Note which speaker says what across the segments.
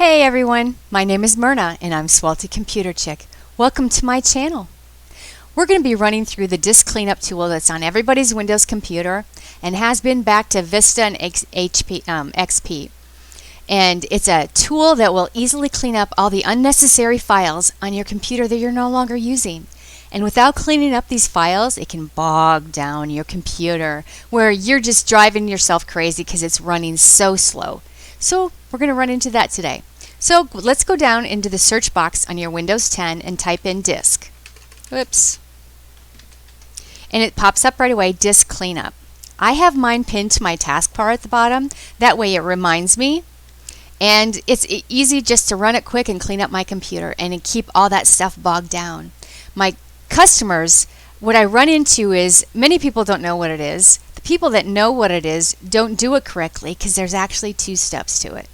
Speaker 1: Hey everyone, my name is Myrna and I'm Swelty Computer Chick. Welcome to my channel. We're going to be running through the disk cleanup tool that's on everybody's Windows computer and has been back to Vista and XP. And it's a tool that will easily clean up all the unnecessary files on your computer that you're no longer using. And without cleaning up these files, it can bog down your computer where you're just driving yourself crazy because it's running so slow. So we're going to run into that today. So let's go down into the search box on your Windows 10 and type in disk. Whoops. And it pops up right away, disk cleanup. I have mine pinned to my taskbar at the bottom. That way it reminds me. And it's easy just to run it quick and clean up my computer and keep all that stuff bogged down. My customers, what I run into is many people don't know what it is. The people that know what it is don't do it correctly because there's actually 2 steps to it.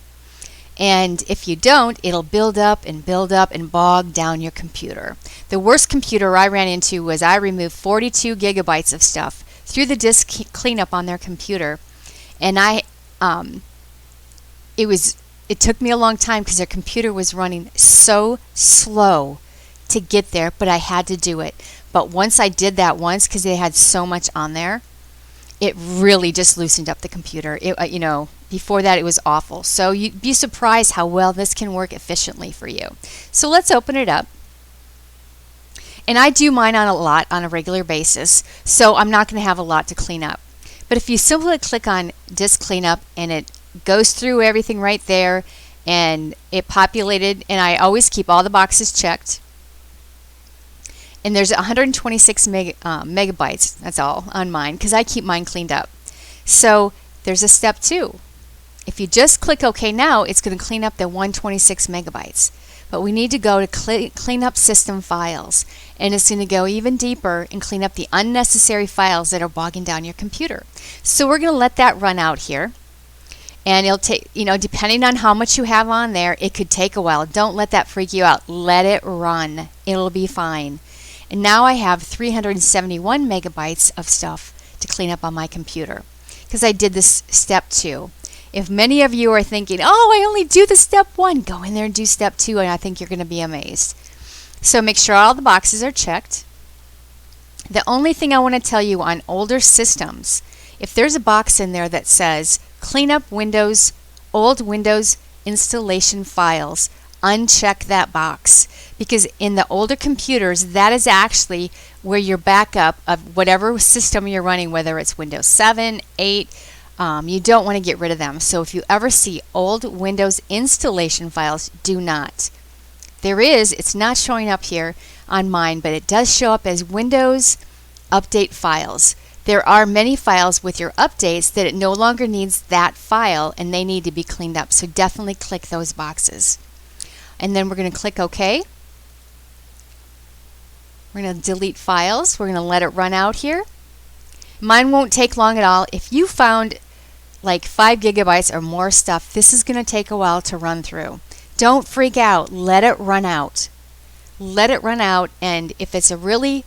Speaker 1: And if you don't, it'll build up and bog down your computer. The worst computer I ran into was I removed 42 gigabytes of stuff through the disk cleanup on their computer. And it took me a long time because their computer was running so slow to get there, but I had to do it. But once I did that once, because they had so much on there, it really just loosened up the computer. Before that it was awful. So you'd be surprised how well this can work efficiently for you. So let's open it up. And I do mine on a regular basis, so I'm not going to have a lot to clean up. But if you simply click on disk cleanup and it goes through everything right there and it populated, and I always keep all the boxes checked. And there's 126 megabytes, that's all, on mine, because I keep mine cleaned up. So there's a step 2. If you just click OK now, it's going to clean up the 126 megabytes. But we need to go to clean up system files. And it's going to go even deeper and clean up the unnecessary files that are bogging down your computer. So we're going to let that run out here. And it'll take, depending on how much you have on there, it could take a while. Don't let that freak you out. Let it run. It'll be fine. And now I have 371 megabytes of stuff to clean up on my computer because I did this step 2. If many of you are thinking, oh, I only do the step 1, go in there and do step 2, and I think you're going to be amazed. So make sure all the boxes are checked. The only thing I want to tell you on older systems, if there's a box in there that says clean up Windows, old Windows installation files, uncheck that box, because in the older computers that is actually where your backup of whatever system you're running, whether it's Windows 7, 8, you don't want to get rid of them. So if you ever see old Windows installation files, do not. It's not showing up here on mine, but it does show up as Windows update files. There are many files with your updates that it no longer needs that file and they need to be cleaned up. So definitely click those boxes. And then we're going to click OK. We're going to delete files. We're going to let it run out here. Mine won't take long at all. If you found like 5 gigabytes or more stuff, this is going to take a while to run through. Don't freak out. Let it run out. Let it run out, and if it's a really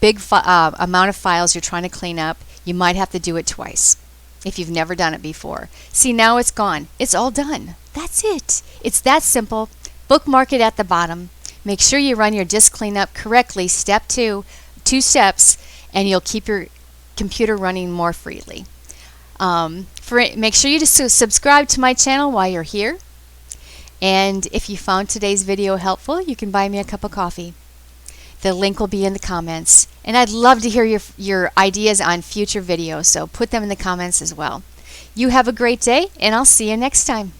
Speaker 1: big amount of files you're trying to clean up, you might have to do it twice if you've never done it before. See, now it's gone. It's all done. That's it. It's that simple. Bookmark it at the bottom. Make sure you run your disk cleanup correctly, step 2 steps, and you'll keep your computer running more freely. Make sure you just subscribe to my channel while you're here. And if you found today's video helpful, you can buy me a cup of coffee. The link will be in the comments. And I'd love to hear your ideas on future videos, so put them in the comments as well. You have a great day, and I'll see you next time.